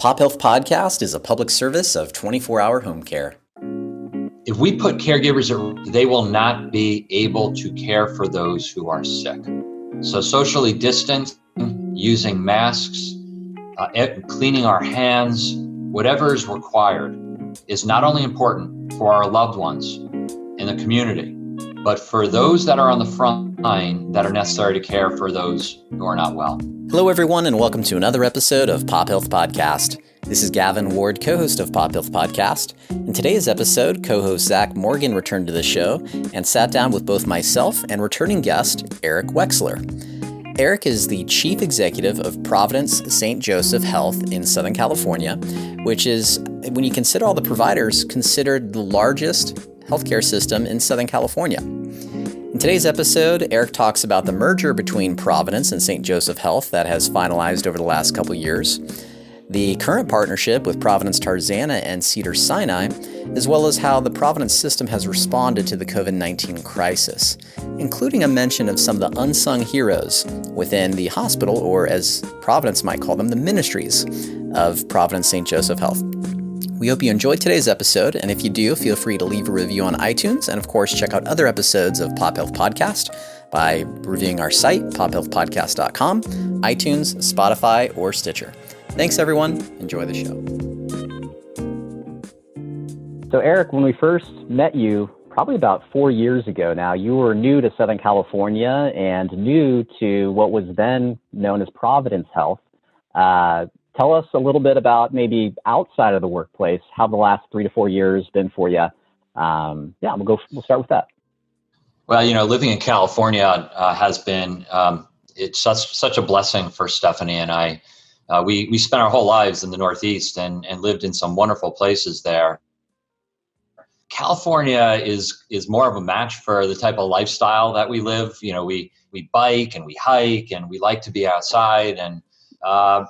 PopHealth Podcast is a public service of 24-hour home care. If we put caregivers at risk, they will not be able to care for those who are sick. So socially distanced, using masks, cleaning our hands, whatever is required is not only important for our loved ones in the community, but for those that are on the front line that are necessary to care for those who are not well. Hello, everyone, and welcome to another episode of PopHealth Podcast. This is Gavin Ward, co-host of PopHealth Podcast. In today's episode, co-host Zach Morgan returned to the show and sat down with both myself and returning guest Erik Wexler. Erik is the chief executive of Providence St. Health in Southern California, which is, when you consider all the providers, considered the largest healthcare system in Southern California. In today's episode, Erik talks about the merger between Providence and St. Joseph Health that has finalized over the last couple years, the current partnership with Providence Tarzana and Cedars-Sinai, as well as how the Providence system has responded to the COVID-19 crisis, including a mention of some of the unsung heroes within the hospital, or as Providence might call them, the ministries of Providence St. Joseph Health. We hope you enjoyed today's episode, and if you do, feel free to leave a review on iTunes, and of course, check out other episodes of PopHealth Podcast by reviewing our site, pophealthpodcast.com, iTunes, Spotify, or Stitcher. Thanks, everyone. Enjoy the show. So, Erik, when we first met you, probably about 4 years ago now, you were new to Southern California and new to what was then known as Providence Health. Tell us a little bit about maybe outside of the workplace, how the last 3 to 4 years been for you. We'll start with that. Well, living in California has been, it's such a blessing for Stephanie and I. We spent our whole lives in the Northeast and lived in some wonderful places there. California is more of a match for the type of lifestyle that we live. We bike and we hike and we like to be outside, and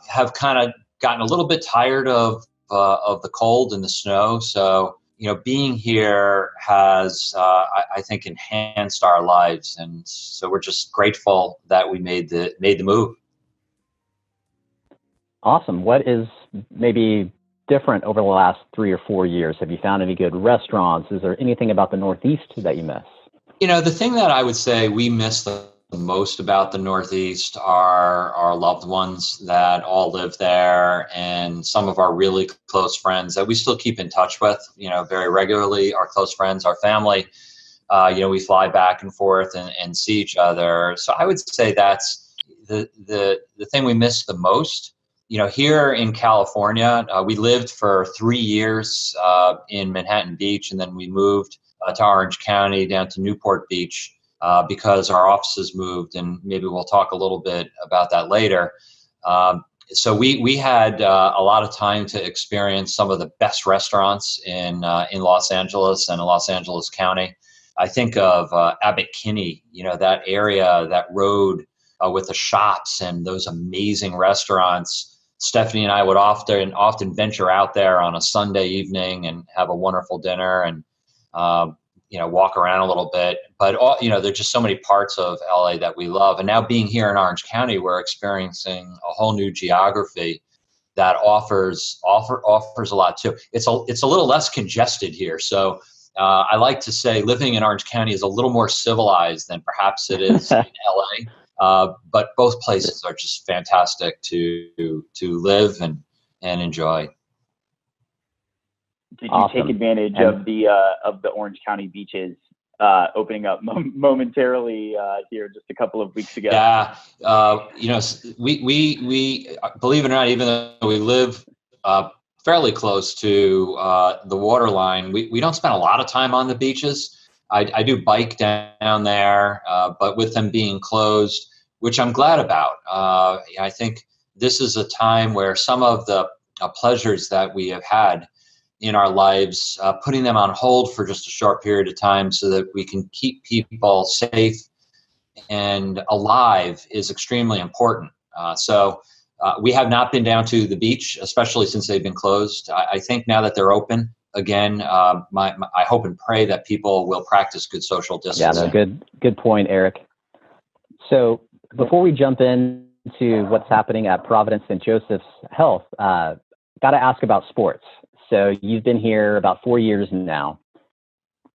have kind of gotten a little bit tired of the cold and the snow. So, being here has, I think, enhanced our lives. And so we're just grateful that we made the move. Awesome. What is maybe different over the last 3 or 4 years? Have you found any good restaurants? Is there anything about the Northeast that you miss? The thing that I would say we miss the most about the Northeast are our loved ones that all live there, and some of our really close friends that we still keep in touch with, very regularly. Our close friends, our family, we fly back and forth and see each other. So I would say that's the thing we miss the most. Here in California, we lived for 3 years in Manhattan Beach, and then we moved to Orange County down to Newport Beach because our offices moved, and maybe we'll talk a little bit about that later. So we had a lot of time to experience some of the best restaurants in Los Angeles and in Los Angeles County. I think of Abbot Kinney, that area, that road with the shops and those amazing restaurants. Stephanie and I would often venture out there on a Sunday evening and have a wonderful dinner and, walk around a little bit. But, there's just so many parts of LA that we love. And now being here in Orange County, we're experiencing a whole new geography that offers a lot too. It's a little less congested here. So I like to say living in Orange County is a little more civilized than perhaps it is in LA. But both places are just fantastic to live and enjoy. Did you take advantage of the Orange County beaches opening up momentarily here just a couple of weeks ago? Yeah, we believe it or not, even though we live fairly close to the waterline, we don't spend a lot of time on the beaches. I do bike down there, but with them being closed, which I'm glad about. I think this is a time where some of the pleasures that we have had in our lives, putting them on hold for just a short period of time so that we can keep people safe and alive is extremely important. So we have not been down to the beach, especially since they've been closed. I think now that they're open again, I hope and pray that people will practice good social distancing. Yeah, good point, Erik. So before we jump into what's happening at Providence St. Joseph's Health, got to ask about sports. So you've been here about 4 years now.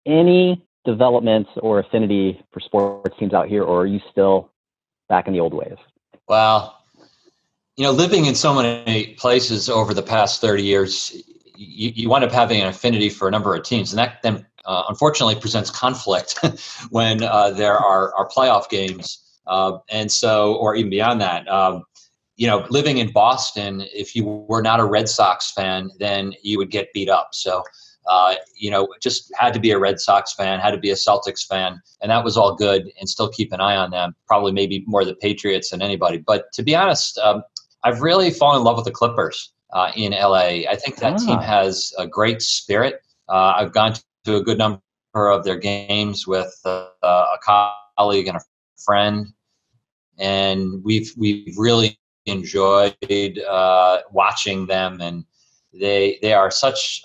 Any developments or affinity for sports teams out here, or are you still back in the old ways? Well, living in so many places over the past 30 years, you wind up having an affinity for a number of teams, and that then unfortunately presents conflict when there are playoff games, and so, or even beyond that. Living in Boston, if you were not a Red Sox fan, then you would get beat up. So, just had to be a Red Sox fan, had to be a Celtics fan, and that was all good, and still keep an eye on them. Probably maybe more the Patriots than anybody. But to be honest, I've really fallen in love with the Clippers in LA. I think that team has a great spirit. I've gone to a good number of their games with a colleague and a friend, and we've really enjoyed watching them, and they are such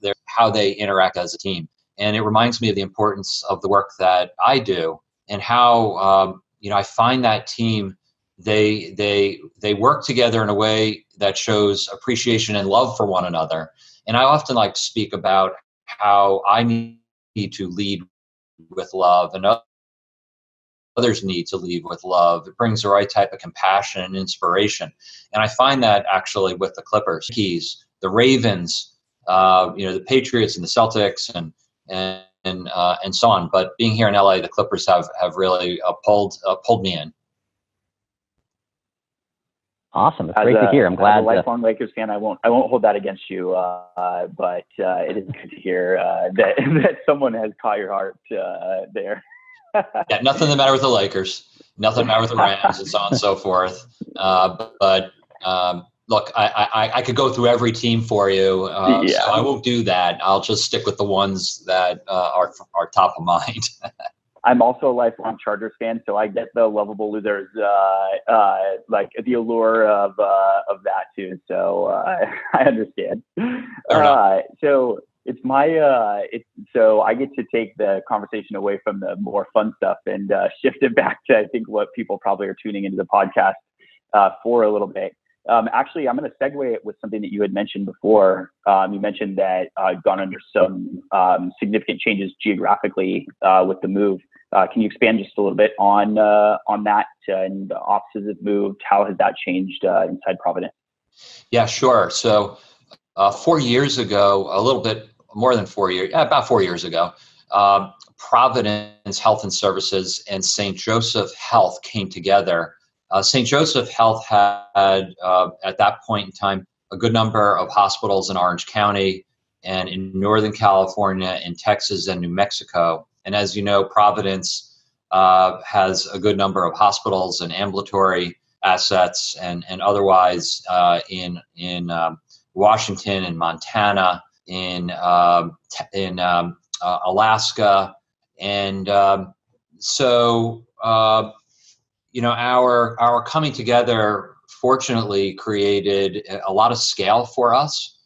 they're how they interact as a team, and it reminds me of the importance of the work that I do, and how I find that team they work together in a way that shows appreciation and love for one another. And I often like to speak about how I need to lead with love, and others need to lead with love. It brings the right type of compassion and inspiration. And I find that actually with the Clippers, the Ravens, the Patriots and the Celtics and so on. But being here in LA, the Clippers have really pulled me in. Awesome. It's great to hear. I'm glad. As a lifelong Lakers fan, I won't hold that against you. But it is good to hear that someone has caught your heart there. Yeah, nothing the matter with the Lakers, nothing the matter with the Rams, and so on and so forth. But look, I could go through every team for you, so I won't do that. I'll just stick with the ones that are top of mind. I'm also a lifelong Chargers fan, so I get the lovable losers, like the allure of that too. So I understand. So it's so I get to take the conversation away from the more fun stuff and shift it back to, I think, what people probably are tuning into the podcast for a little bit. Actually, I'm going to segue it with something that you had mentioned before. You mentioned that I've gone under some significant changes geographically with the move. Can you expand just a little bit on that and the offices have moved? How has that changed inside Providence? Yeah, sure. So 4 years ago, a little bit more than 4 years, about 4 years ago, Providence Health and Services and St. Joseph Health came together. St. Joseph Health had, at that point in time, a good number of hospitals in Orange County and in Northern California, in Texas, and New Mexico. And as you know, Providence has a good number of hospitals and ambulatory assets and otherwise in Washington and Montana, in Alaska. And so our coming together fortunately created a lot of scale for us.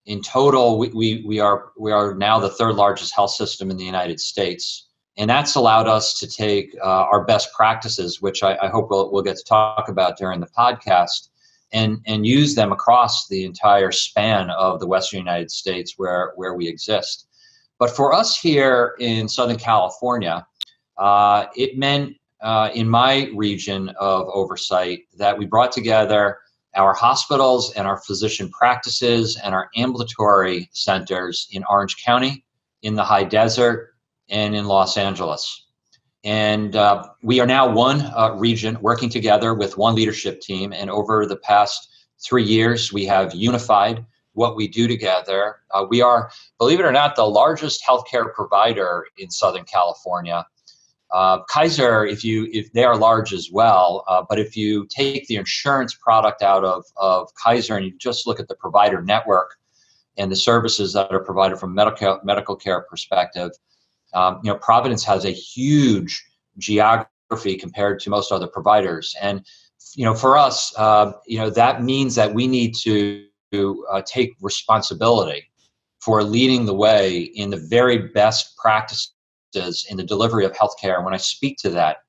In total, we are now the third largest health system in the United States, and that's allowed us to take our best practices, which I hope we'll get to talk about during the podcast, and use them across the entire span of the Western United States where we exist. But for us here in Southern California, it meant in my region of oversight that we brought together our hospitals and our physician practices and our ambulatory centers in Orange County, in the high desert, and in Los Angeles. And we are now one region working together with one leadership team. And over the past 3 years, we have unified what we do together. We are, believe it or not, the largest healthcare provider in Southern California. Kaiser, if they are large as well, but if you take the insurance product out of Kaiser and you just look at the provider network and the services that are provided from medical care perspective, Providence has a huge geography compared to most other providers. And, for us, that means that we need to take responsibility for leading the way in the very best practices in the delivery of healthcare. And when I speak to that,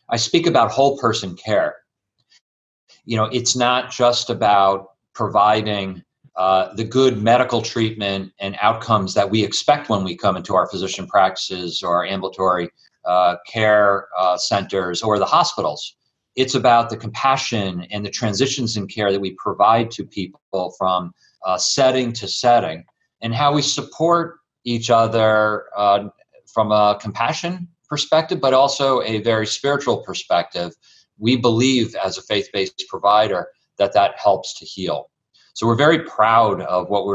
I speak about whole person care. It's not just about providing the good medical treatment and outcomes that we expect when we come into our physician practices or our ambulatory care centers or the hospitals. It's about the compassion and the transitions in care that we provide to people from setting to setting, and how we support each other from a compassion perspective, but also a very spiritual perspective. We believe as a faith-based provider that helps to heal. So we're very proud of what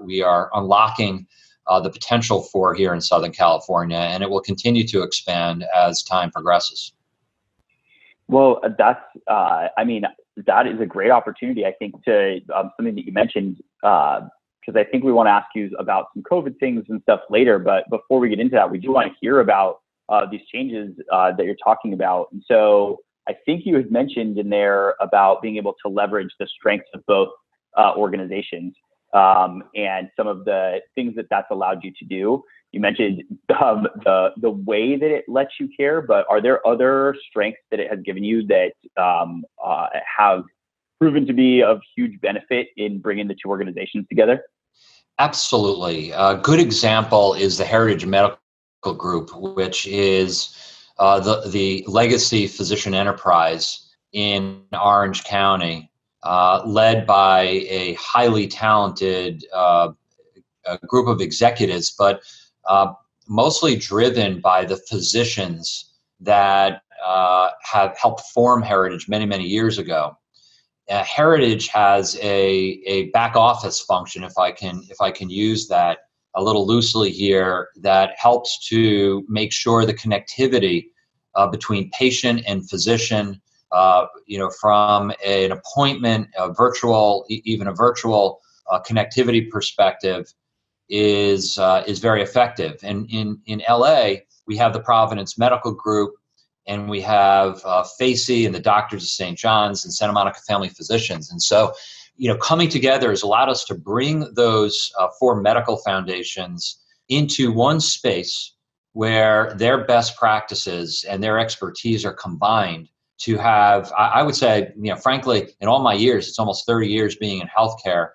we are unlocking the potential for here in Southern California, and it will continue to expand as time progresses. Well, that is a great opportunity, I think, to something that you mentioned, because I think we want to ask you about some COVID things and stuff later. But before we get into that, we do want to hear about these changes that you're talking about. And so I think you had mentioned in there about being able to leverage the strengths of both organizations and some of the things that's allowed you to do. You mentioned the way that it lets you care, but are there other strengths that it has given you that have proven to be of huge benefit in bringing the two organizations together? Absolutely. A good example is the Heritage Medical Group, which is the legacy physician enterprise in Orange County, led by a highly talented group of executives, but mostly driven by the physicians that have helped form Heritage many, many years ago. Heritage has a back office function, if I can use that a little loosely here, that helps to make sure the connectivity between patient and physician, from an appointment, even a virtual connectivity perspective, is very effective. And in LA, we have the Providence Medical Group, and we have FACE and the Doctors of St. John's and Santa Monica Family Physicians. And so, coming together has allowed us to bring those four medical foundations into one space where their best practices and their expertise are combined to have, I would say, frankly, in all my years, it's almost 30 years being in healthcare,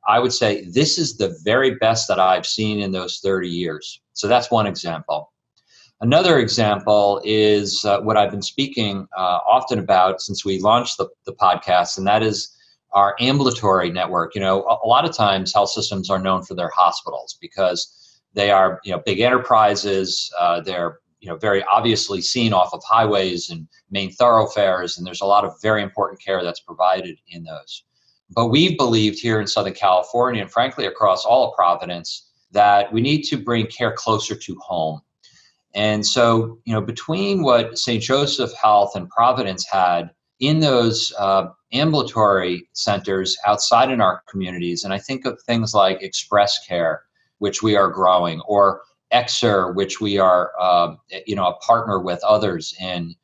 I would say this is the very best that I've seen in those 30 years. So that's one example. Another example is what I've been speaking often about since we launched the podcast, and that is our ambulatory network. A lot of times health systems are known for their hospitals because they are, big enterprises. They're, very obviously seen off of highways and main thoroughfares, and there's a lot of very important care that's provided in those. But we've believed here in Southern California, and frankly across all of Providence, that we need to bring care closer to home. And so, between what St. Joseph Health and Providence had in those ambulatory centers outside in our communities, and I think of things like Express Care, which we are growing, or Wexler, which we are, a partner with others in,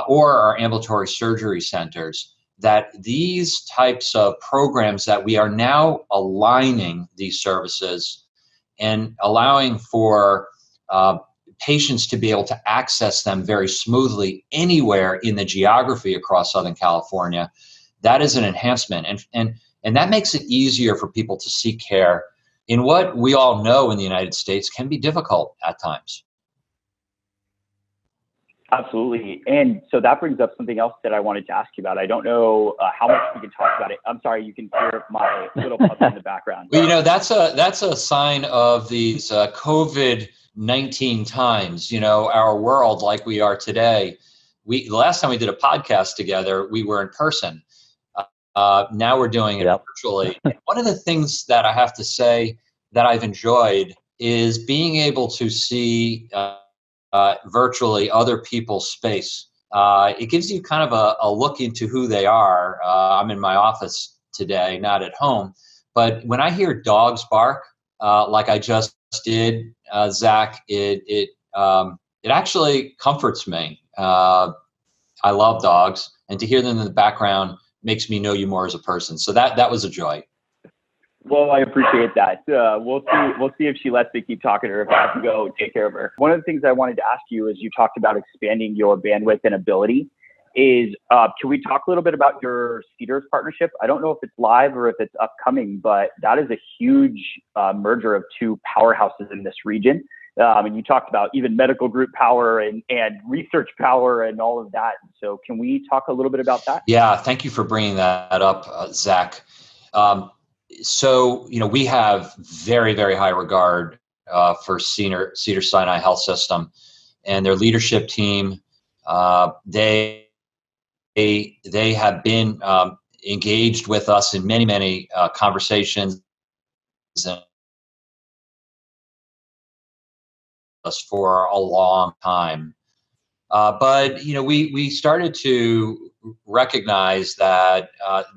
or our ambulatory surgery centers, that these types of programs that we are now aligning these services and allowing for patients to be able to access them very smoothly anywhere in the geography across Southern California, that is an enhancement. And that makes it easier for people to seek care in what we all know in the United States can be difficult at times. Absolutely. And so that brings up something else that I wanted to ask you about. I don't know how much we can talk about it. I'm sorry, you can hear my little puppy in the background. Well, that's a sign of these COVID-19 times, our world like we are today. The last time we did a podcast together, we were in person. Now we're doing it virtually. One of the things that I have to say that I've enjoyed is being able to see virtually other people's space. It gives you kind of a look into who they are. I'm in my office today, not at home. But when I hear dogs bark, like I just did, Zach, it actually comforts me. I love dogs, and to hear them in the background makes me know you more as a person. So that was a joy. Well, I appreciate that. We'll see if she lets me keep talking to her if I have to go take care of her. One of the things I wanted to ask you is you talked about expanding your bandwidth and ability. is, can we talk a little bit about your Cedars partnership? I don't know if it's live or if it's upcoming, but that is a huge merger of two powerhouses in this region. And you talked about even medical group power and research power and all of that. So can we talk a little bit about that? Yeah, thank you for bringing that up, Zach. So, we have very, very high regard for Cedars-Sinai Health System and their leadership team. They have been engaged with us in many, many conversations and us for a long time. But we started to recognize that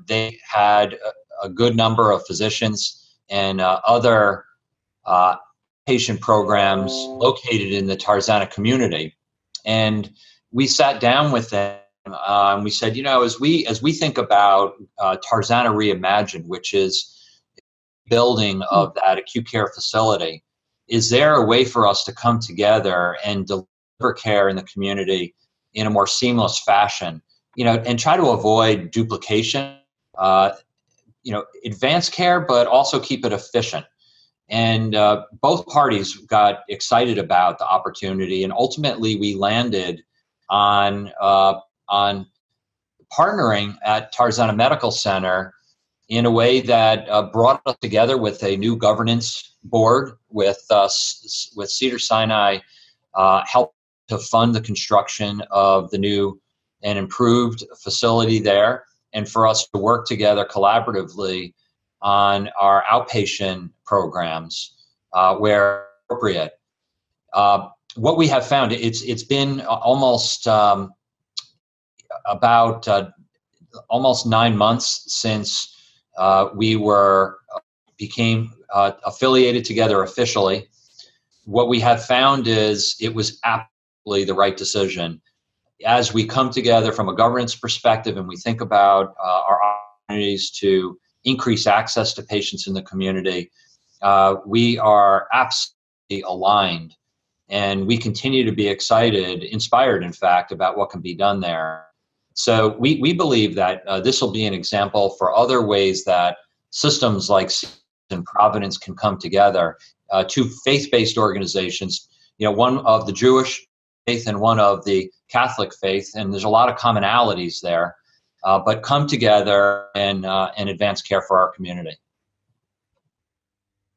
they had a good number of physicians and other patient programs located in the Tarzana community, and we sat down with them. We said, as we think about Tarzana Reimagined, which is building of that acute care facility, is there a way for us to come together and deliver care in the community in a more seamless fashion, and try to avoid duplication, advance care, but also keep it efficient. And both parties got excited about the opportunity, and ultimately we landed on partnering at Tarzana Medical Center in a way that brought us together with a new governance board with Cedars-Sinai help to fund the construction of the new and improved facility there, and for us to work together collaboratively on our outpatient programs where appropriate. What we have found, it's been almost about almost 9 months since we became affiliated together officially. What we have found is it was absolutely the right decision. As we come together from a governance perspective and we think about our opportunities to increase access to patients in the community, we are absolutely aligned, and we continue to be inspired, in fact, about what can be done there. So we believe that this will be an example for other ways that systems like and Providence can come together. Two faith-based organizations, one of the Jewish faith and one of the Catholic faith, and there's a lot of commonalities there, but come together and advance care for our community.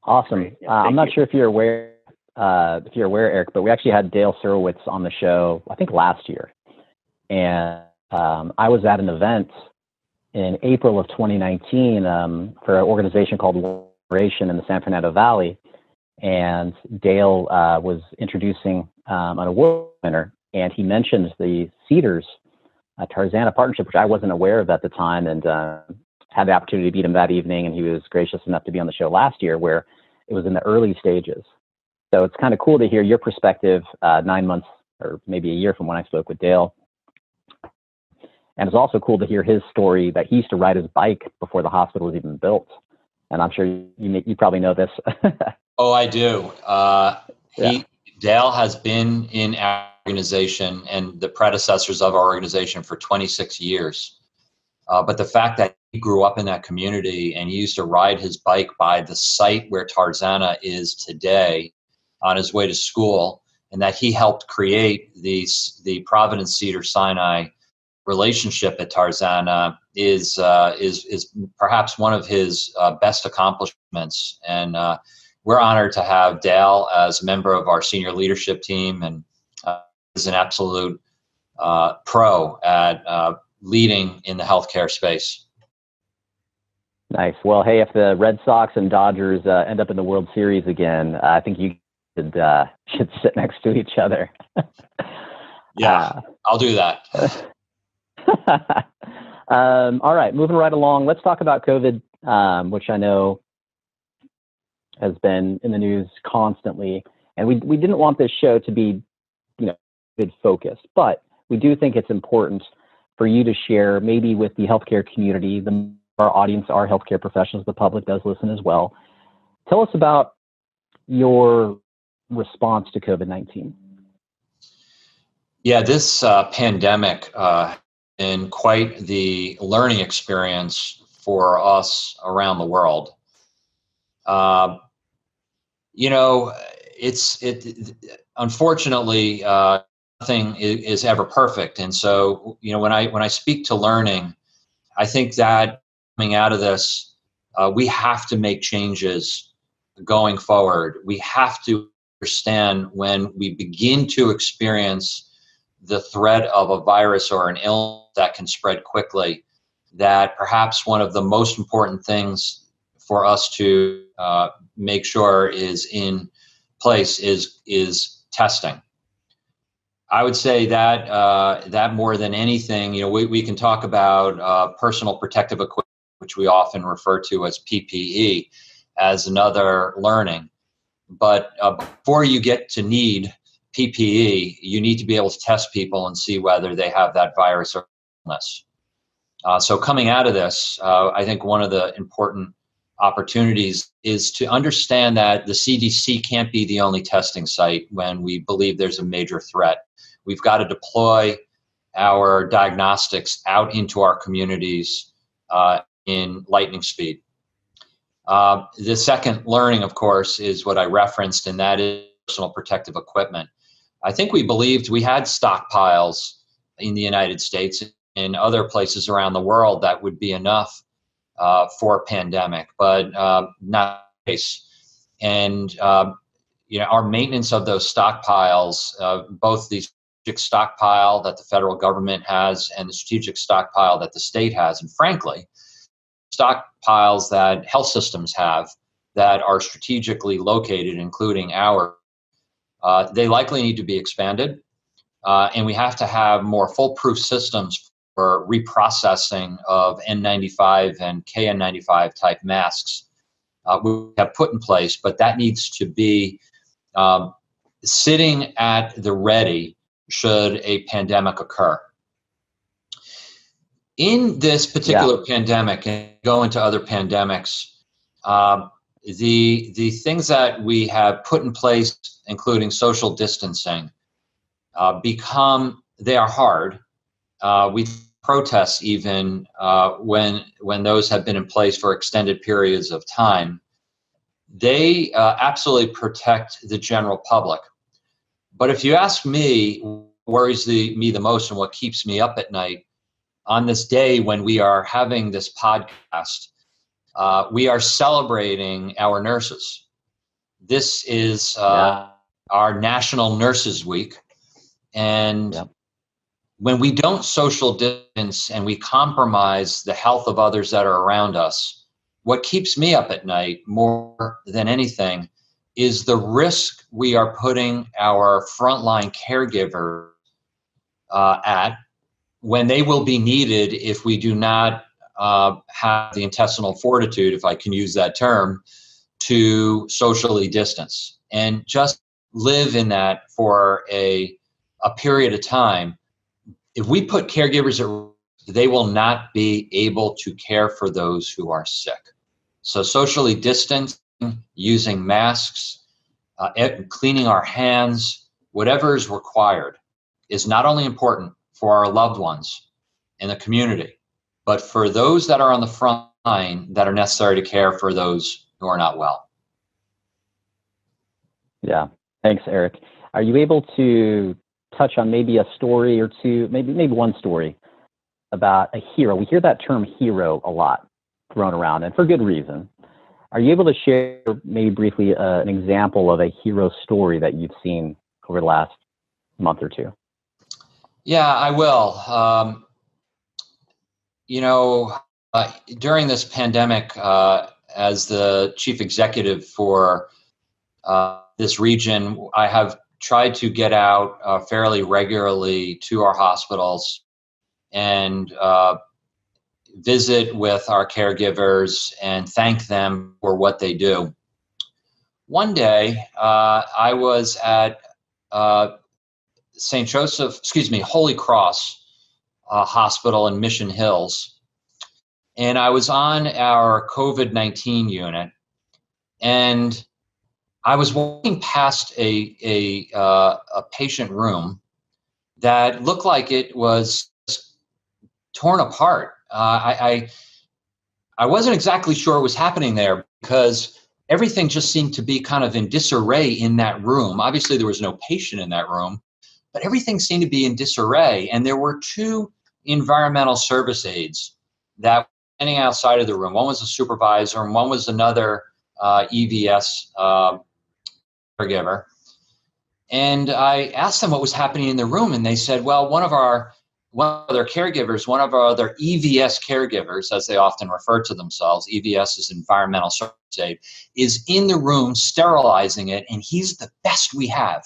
Awesome. I'm not sure if you're aware, Erik, but we actually had Dale Surowitz on the show, I think last year, and I was at an event in April of 2019 for an organization called Liberation in the San Fernando Valley, and Dale was introducing an award winner, and he mentioned the Cedars Tarzana partnership, which I wasn't aware of at the time, and had the opportunity to meet him that evening, and he was gracious enough to be on the show last year where it was in the early stages. So it's kind of cool to hear your perspective 9 months or maybe a year from when I spoke with Dale. And it's also cool to hear his story that he used to ride his bike before the hospital was even built. And I'm sure you probably know this. Oh, I do. Dale has been in our organization and the predecessors of our organization for 26 years. But the fact that he grew up in that community and he used to ride his bike by the site where Tarzana is today on his way to school, and that he helped create the Providence Cedars-Sinai relationship at Tarzana is perhaps one of his best accomplishments. And we're honored to have Dale as a member of our senior leadership team, and is an absolute pro at leading in the healthcare space. Nice. Well, hey, if the Red Sox and Dodgers end up in the World Series again, I think you should sit next to each other. Yeah, I'll do that. All right, moving right along. Let's talk about COVID, which I know has been in the news constantly. And we didn't want this show to be, COVID focused, but we do think it's important for you to share, maybe with the healthcare community. Our audience are healthcare professionals. The public does listen as well. Tell us about your response to COVID-19. Yeah, this pandemic been quite the learning experience for us around the world. Unfortunately, nothing is ever perfect. And so, when I speak to learning, I think that coming out of this, we have to make changes going forward. We have to understand when we begin to experience the threat of a virus or an illness that can spread quickly, that perhaps one of the most important things for us to make sure is in place is testing. I would say that more than anything, we can talk about personal protective equipment, which we often refer to as PPE, as another learning. But before you get to need PPE, you need to be able to test people and see whether they have that virus or illness. So coming out of this, I think one of the important opportunities is to understand that the CDC can't be the only testing site when we believe there's a major threat. We've got to deploy our diagnostics out into our communities in lightning speed. The second learning, of course, is what I referenced, and that is personal protective equipment. I think we believed we had stockpiles in the United States and other places around the world that would be enough for a pandemic, but not the case. And our maintenance of those stockpiles, both the strategic stockpile that the federal government has and the strategic stockpile that the state has, and frankly, stockpiles that health systems have that are strategically located, including ours, they likely need to be expanded. And we have to have more foolproof systems for reprocessing of N95 and KN95 type masks. We have put in place, but that needs to be sitting at the ready should a pandemic occur. In this particular pandemic, and go into other pandemics, the things that we have put in place, including social distancing, they are hard. We protest even when those have been in place for extended periods of time. They absolutely protect the general public. But if you ask me, what worries me the most and what keeps me up at night on this day when we are having this podcast, we are celebrating our nurses. This is our National Nurses Week. And when we don't social distance and we compromise the health of others that are around us, what keeps me up at night more than anything is the risk we are putting our frontline caregiver at when they will be needed if we do not have the intestinal fortitude, if I can use that term, to socially distance and just live in that for a period of time. If we put caregivers at risk, they will not be able to care for those who are sick. So socially distancing, using masks, cleaning our hands, whatever is required, is not only important for our loved ones in the community, but for those that are on the front line that are necessary to care for those who are not well. Yeah, thanks, Erik. Are you able to touch on maybe a story or two, maybe one story about a hero? We hear that term hero a lot thrown around, and for good reason. Are you able to share maybe briefly an example of a hero story that you've seen over the last month or two? Yeah, I will. During this pandemic, as the chief executive for this region, I have tried to get out fairly regularly to our hospitals and visit with our caregivers and thank them for what they do. One day, I was at Holy Cross Hospital in Mission Hills, and I was on our COVID-19 unit, and I was walking past a patient room that looked like it was torn apart. I wasn't exactly sure what was happening there because everything just seemed to be kind of in disarray in that room. Obviously, there was no patient in that room, but everything seemed to be in disarray. And there were two environmental service aides that were standing outside of the room. One was a supervisor and one was another EVS caregiver. And I asked them what was happening in the room, and they said, well, one of our other caregivers, one of our other EVS caregivers, as they often refer to themselves, EVS is environmental service aid, is in the room sterilizing it, and he's the best we have.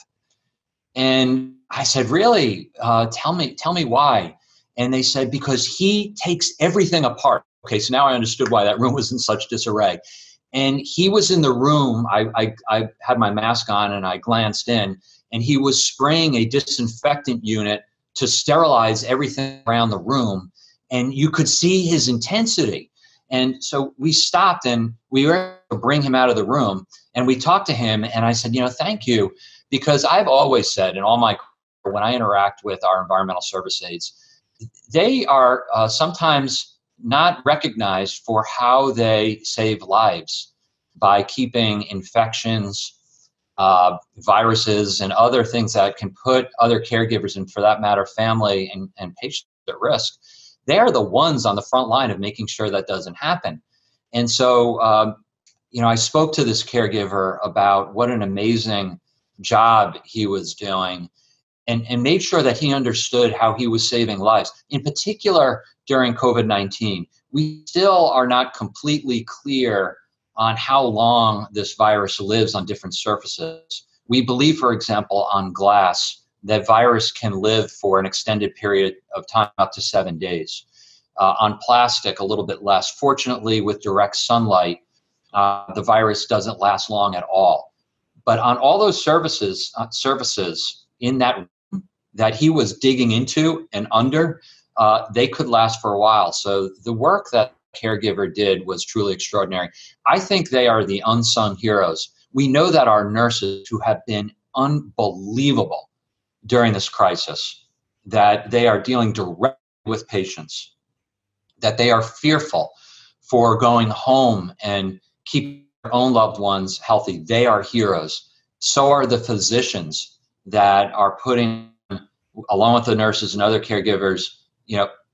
And I said, really? Tell me why. And they said, because he takes everything apart. Okay, so now I understood why that room was in such disarray. And he was in the room. I had my mask on and I glanced in, and he was spraying a disinfectant unit to sterilize everything around the room. And you could see his intensity. And so we stopped and we were able to bring him out of the room, and we talked to him. And I said, thank you, because I've always said in all my career, when I interact with our environmental service aides, they are sometimes not recognized for how they save lives by keeping infections, viruses, and other things that can put other caregivers, and for that matter, family and patients at risk. They are the ones on the front line of making sure that doesn't happen. And so, I spoke to this caregiver about what an amazing job he was doing, and made sure that he understood how he was saving lives. In particular, during COVID-19, we still are not completely clear on how long this virus lives on different surfaces. We believe, for example, on glass, that virus can live for an extended period of time, up to 7 days. On plastic, a little bit less. Fortunately, with direct sunlight, the virus doesn't last long at all. But on all those surfaces in that room that he was digging into and under, they could last for a while. So the work that the caregiver did was truly extraordinary. I think they are the unsung heroes. We know that our nurses, who have been unbelievable during this crisis, that they are dealing directly with patients, that they are fearful for going home and keeping their own loved ones healthy. They are heroes. So are the physicians that are putting, along with the nurses and other caregivers,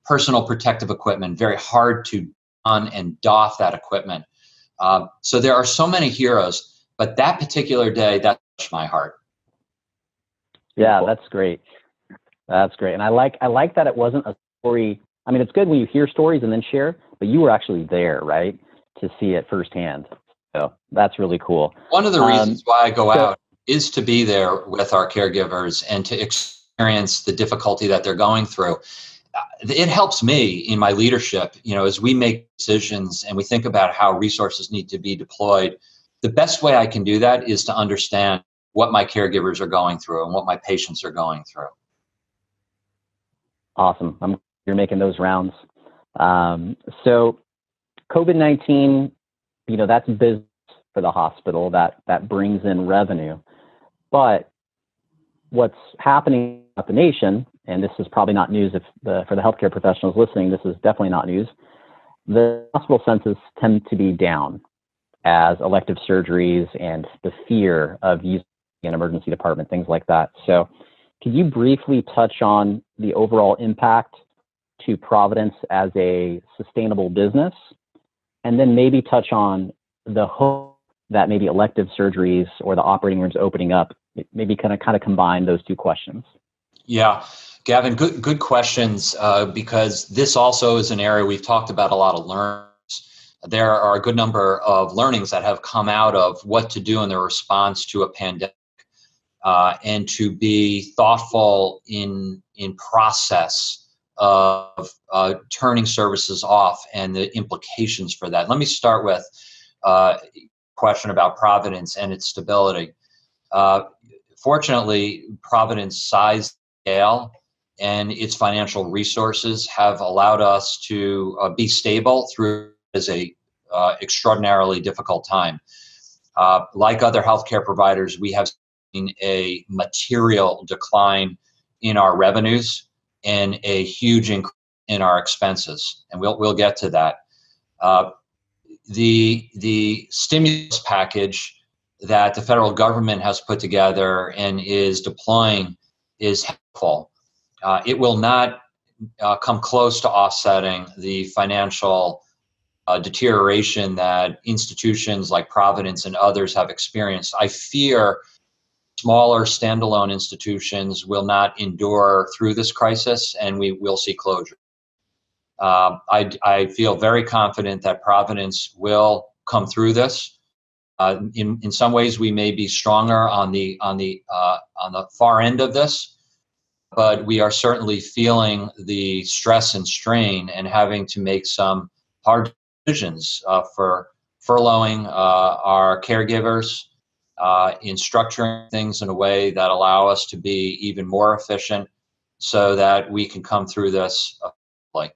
personal protective equipment, very hard to on and doff that equipment. So there are so many heroes, but that particular day, that touched my heart. Yeah, that's great. That's great. And I like that it wasn't a story. I mean, it's good when you hear stories and then share, but you were actually there, right, to see it firsthand. So that's really cool. One of the reasons why I go out is to be there with our caregivers and to experience the difficulty that they're going through. It helps me in my leadership, as we make decisions and we think about how resources need to be deployed. The best way I can do that is to understand what my caregivers are going through and what my patients are going through. Awesome. You're making those rounds. So COVID-19, that's business for the hospital that brings in revenue. But what's happening at the nation, and this is probably not news for the healthcare professionals listening, this is definitely not news. The hospital census tend to be down as elective surgeries and the fear of using an emergency department, things like that. So could you briefly touch on the overall impact to Providence as a sustainable business, and then maybe touch on the hope that maybe elective surgeries or the operating rooms opening up, maybe kind of combine those two questions? Yeah, Gavin, good questions, because this also is an area we've talked about a lot of learnings. There are a good number of learnings that have come out of what to do in the response to a pandemic, and to be thoughtful in process of turning services off and the implications for that. Let me start with a question about Providence and its stability. Fortunately, Providence size, scale, and its financial resources have allowed us to be stable through as a extraordinarily difficult time. Like other healthcare providers, we have seen a material decline in our revenues and a huge increase in our expenses, and we'll get to that. The stimulus package that the federal government has put together and is deploying is helpful. It will not come close to offsetting the financial deterioration that institutions like Providence and others have experienced. I fear smaller standalone institutions will not endure through this crisis, and we will see closure. I feel very confident that Providence will come through this. In some ways, we may be stronger on the far end of this, but we are certainly feeling the stress and strain and having to make some hard decisions for furloughing our caregivers, in structuring things in a way that allow us to be even more efficient so that we can come through this effectively.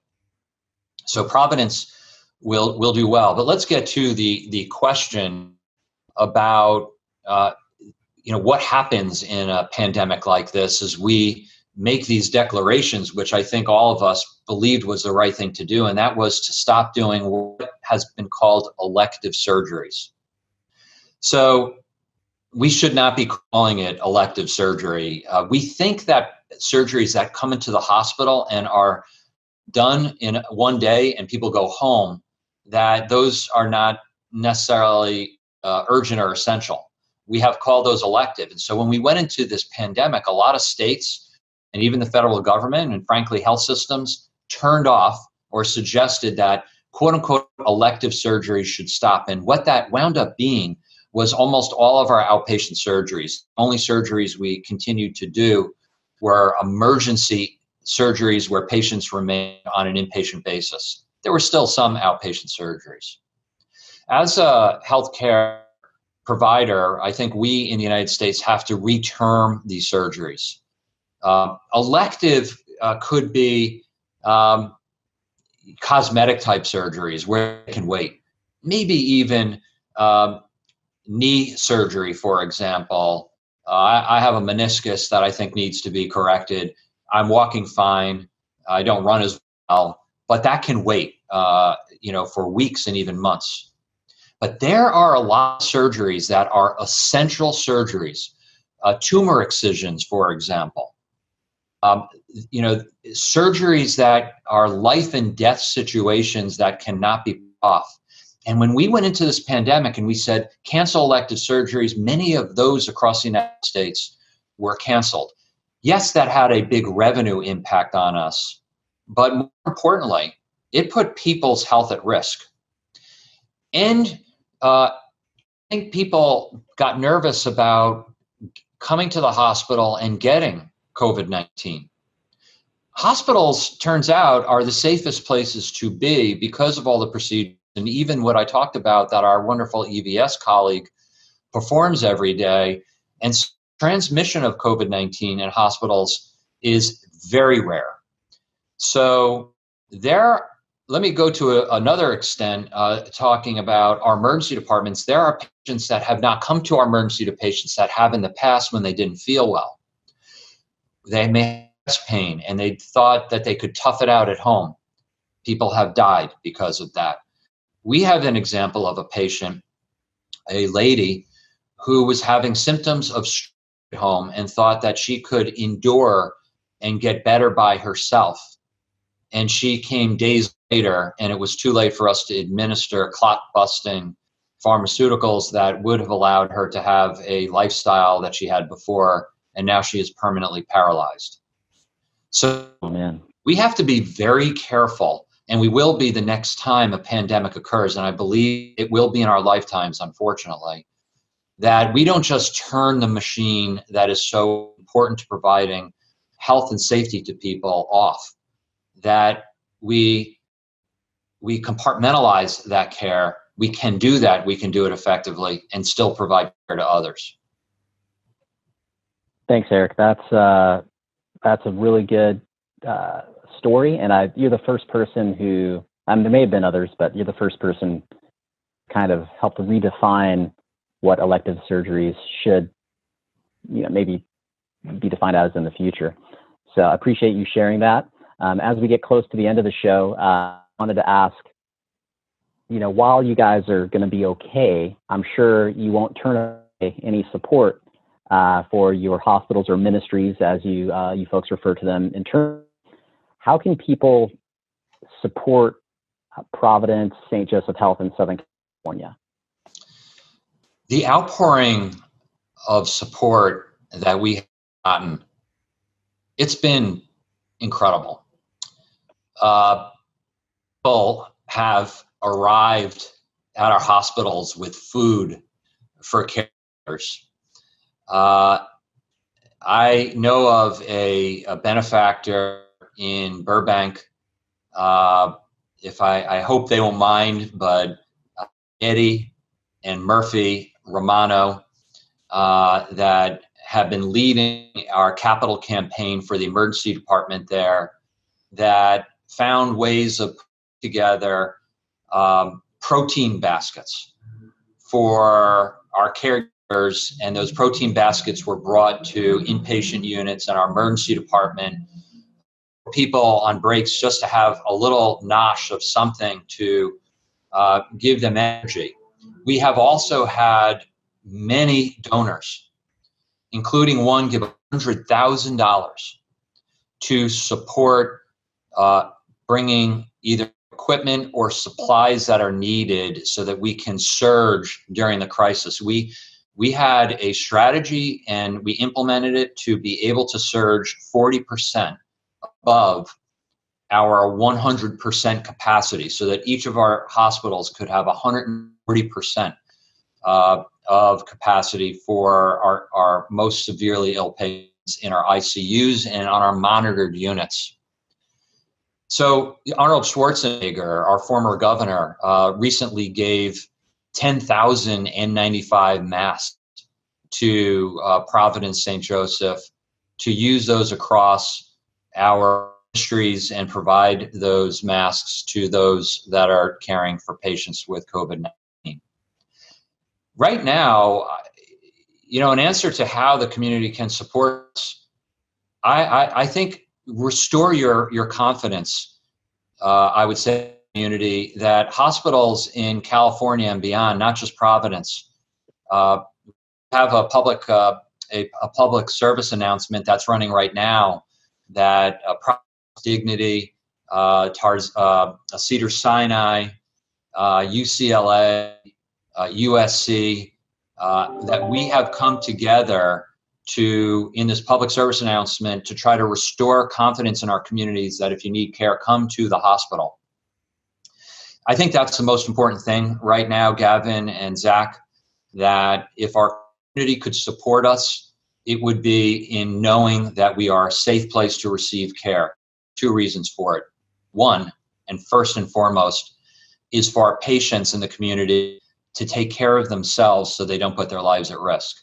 So Providence will do well. But let's get to the question about what happens in a pandemic like this as we make these declarations, which I think all of us believed was the right thing to do, and that was to stop doing what has been called elective surgeries. So we should not be calling it elective surgery. We think that surgeries that come into the hospital and are done in one day and people go home, that those are not necessarily urgent or essential. We have called those elective. And so when we went into this pandemic, a lot of states and even the federal government and frankly health systems turned off or suggested that quote unquote elective surgery should stop. And what that wound up being was almost all of our outpatient surgeries. Only surgeries we continued to do were emergency surgeries where patients remain on an inpatient basis. There were still some outpatient surgeries. As a healthcare provider, I think we in the United States have to reterm these surgeries. Elective could be cosmetic type surgeries where they can wait. Maybe even knee surgery, for example. I have a meniscus that I think needs to be corrected. I'm walking fine. I don't run as well, but that can wait, for weeks and even months. But there are a lot of surgeries that are essential surgeries, tumor excisions, for example. Surgeries that are life and death situations that cannot be put off. And when we went into this pandemic and we said, cancel elective surgeries, many of those across the United States were canceled. Yes, that had a big revenue impact on us, but more importantly, it put people's health at risk. And I think people got nervous about coming to the hospital and getting COVID-19. Hospitals, turns out, are the safest places to be because of all the procedures and even what I talked about that our wonderful EVS colleague performs every day. And transmission of COVID-19 in hospitals is very rare. So let me go to another extent, talking about our emergency departments. There are patients that have not come to our emergency to patients that have in the past when they didn't feel well. They may have chest pain and they thought that they could tough it out at home. People have died because of that. We have an example of a patient, a lady who was having symptoms of stress at home and thought that she could endure and get better by herself. And she came days later, and it was too late for us to administer clot-busting pharmaceuticals that would have allowed her to have a lifestyle that she had before, and now she is permanently paralyzed. So we have to be very careful, and we will be the next time a pandemic occurs, and I believe it will be in our lifetimes, unfortunately, that we don't just turn the machine that is so important to providing health and safety to people off, that we compartmentalize that care. We can do that. We can do it effectively and still provide care to others. Thanks, Erik. That's a really good story. And you're the first person who, there may have been others, but you're the first person kind of helped redefine what elective surgeries should, maybe be defined as in the future. So I appreciate you sharing that. As we get close to the end of the show, I wanted to ask, while you guys are going to be okay, I'm sure you won't turn away any support for your hospitals or ministries, as you folks refer to them. In turn, how can people support Providence St. Joseph Health in Southern California? The outpouring of support that we have gotten, it's been incredible. People have arrived at our hospitals with food for caregivers. I know of a benefactor in Burbank. I hope they won't mind, but Eddie and Murphy Romano that have been leading our capital campaign for the emergency department there, that found ways of putting together protein baskets for our caregivers, and those protein baskets were brought to inpatient units in our emergency department. People on breaks just to have a little nosh of something to give them energy. We have also had many donors, including one give $100,000 to support bringing either equipment or supplies that are needed so that we can surge during the crisis. We had a strategy and we implemented it to be able to surge 40% above our 100% capacity, so that each of our hospitals could have 140% of capacity for our most severely ill patients in our ICUs and on our monitored units. So Arnold Schwarzenegger, our former governor, recently gave 10,000 N95 masks to Providence St. Joseph to use those across our ministries and provide those masks to those that are caring for patients with COVID-19. Right now, in answer to how the community can support us, I think restore your confidence, I would say, community, that hospitals in California and beyond, not just Providence, have a public service announcement that's running right now that Providence Dignity, Cedars-Sinai, UCLA, USC, that we have come together in this public service announcement to try to restore confidence in our communities that if you need care, come to the hospital. I think that's the most important thing right now, Gavin and Zach, that if our community could support us, it would be in knowing that we are a safe place to receive care. Two reasons for it. One, and first and foremost, is for our patients in the community to take care of themselves so they don't put their lives at risk.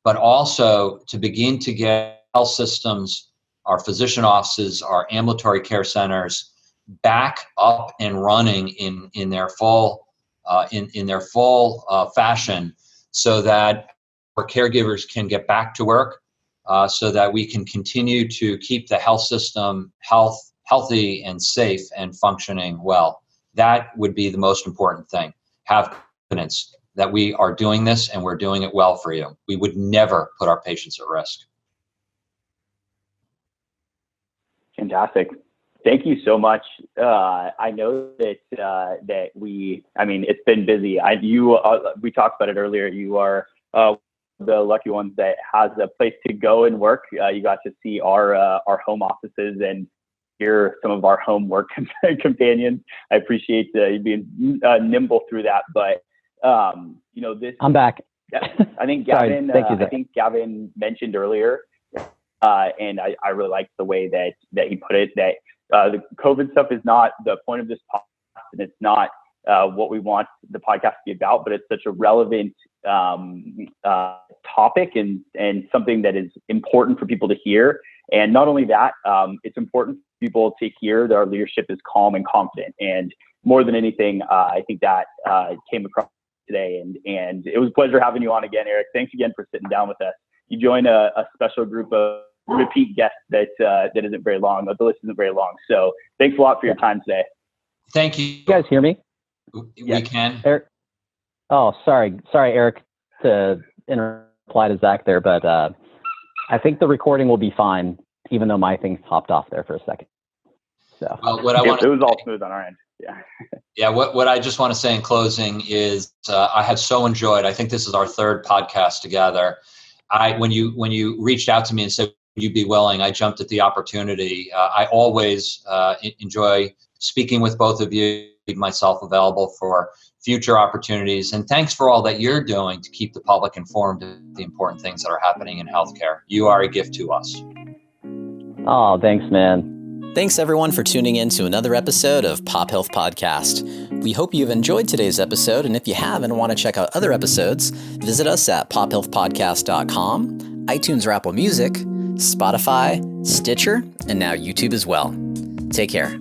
But also to begin to get health systems, our physician offices, our ambulatory care centers back up and running in their full fashion, so that our caregivers can get back to work, so that we can continue to keep the health system healthy and safe and functioning well. That would be the most important thing. Have confidence that we are doing this and we're doing it well for you. We would never put our patients at risk. Fantastic. Thank you so much. I know that it's been busy. We talked about it earlier. You are the lucky ones that has a place to go and work. You got to see our home offices and hear some of our home work companions. I appreciate you being nimble through that. But this. I'm back. I think Gavin. I think Gavin mentioned earlier, and I really liked the way that he put it. That the COVID stuff is not the point of this podcast, and it's not what we want the podcast to be about. But it's such a relevant topic and something that is important for people to hear. And not only that, it's important for people to hear that our leadership is calm and confident. And more than anything, I think that came across today. And it was a pleasure having you on again, Erik. Thanks again for sitting down with us. You joined a special group of repeat guest that isn't very long. The list isn't very long. So thanks a lot for your time today. Thank you. You guys hear me? We can. Eric? Oh, sorry, Eric, to reply to Zach there, but I think the recording will be fine, even though my thing popped off there for a second. So it was all smooth on our end. Yeah. Yeah. What I just want to say in closing is I have so enjoyed. I think this is our third podcast together. When you reached out to me and said you'd be willing, I jumped at the opportunity. I always enjoy speaking with both of you. Leave myself available for future opportunities. And thanks for all that you're doing to keep the public informed of the important things that are happening in healthcare. You are a gift to us. Oh, thanks, man. Thanks everyone for tuning in to another episode of PopHealth Podcast. We hope you've enjoyed today's episode, and if you have and want to check out other episodes, visit us at pophealthpodcast.com, iTunes or Apple Music, Spotify, Stitcher, and now YouTube as well. Take care.